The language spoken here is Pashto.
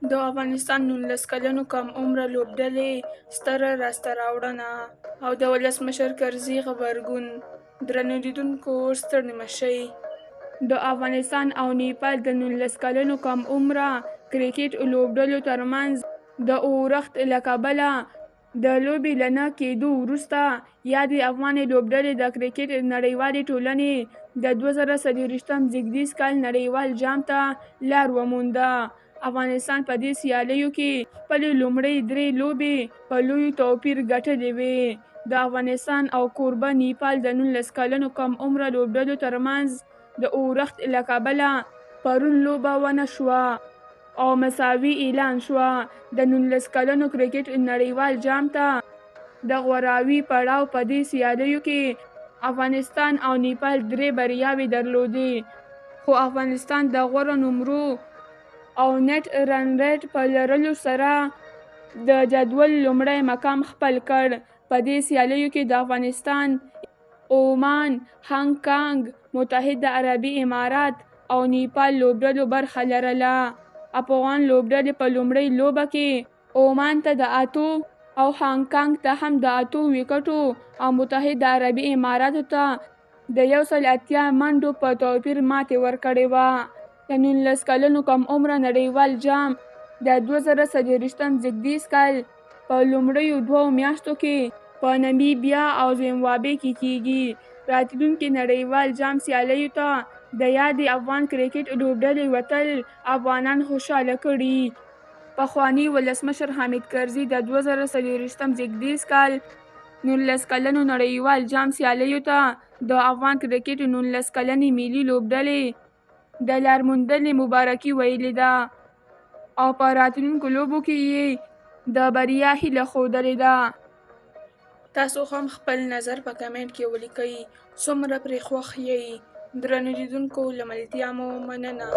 د افغانستان 19 کلنو کم عمره لوبډلې ستره لاسته راوړنه او د ولسمشر کرزي غبرګون. درنو لیدونکو، ستړي مه شئ. د افغانستان او نیپال د 19 کلنو کم عمره کرکټ لوبډلو ترمنځ د اورښت له کبله د لوبې له نه کېدو وروسته یادې افغاني لوبډلې د کرکټ نړیوالې ټولنې د 2024 زیږدیز کال نړیوال جام ته لار ومونده. افغانستان په دې سیالیو کې خپلې لومړۍ درې لوبې په لوی توپیر ګټلې وې. د افغانستان او کوربه نیپال د 19 کلنو کم عمره لوبډلو ترمنځ د اورښت له کبله پرون لوبه ونه شوه او مساوي اعلان شوه. د 19 کلنو کرکټ نړیوال جام ته د غوراوي پړاو په دې سیالیو کې افغانستان او نیپال درې بریاوې درلودې، خو افغانستان د غوره نمرو او نټ رن ریټ په لرلو سره د جدول لومړی مقام خپل کړ. په دې سیالیو کې د افغانستان، عمان، هانګ کانګ، متحده عربي امارات او نیپال لوبډلو برخه لرله. افغان لوبډلې په لومړۍ لوبه کې عمان ته د 8 او هانګ کانګ ته هم د 8 ویکټو او متحده عربي اماراتو ته د 180 منډو په توپیر ماتې ورکړې وه. د 19 کلنو کم عمره نړیوال جام د 2024 زیږدیز کال په لومړیو 2 میاشتو کې په نمیبیا او زیمبابوې کې کیږي. راتلونکي نړیوال جام سیالیو ته د یادې افغان کرکټ لوبډلې وتل افغانان خوشحاله کړي. پخواني ولسمشر حامد کرزي د 2024 زیږدیز کال 19 کلنو نړیوال جام سیالیو ته د افغان کرکټ 19 کلنې ملي لوبډلې د لارموندنې مبارکي ویلې ده او په راتلونکو لوبو کې یې د بریا هیله ښودلې ده. تاسو هم خپل نظر په کمنټ کې ولیکئ. څومره پرې خوښ یئ؟ درنو لیدونکو، له ملتیا مو مننه.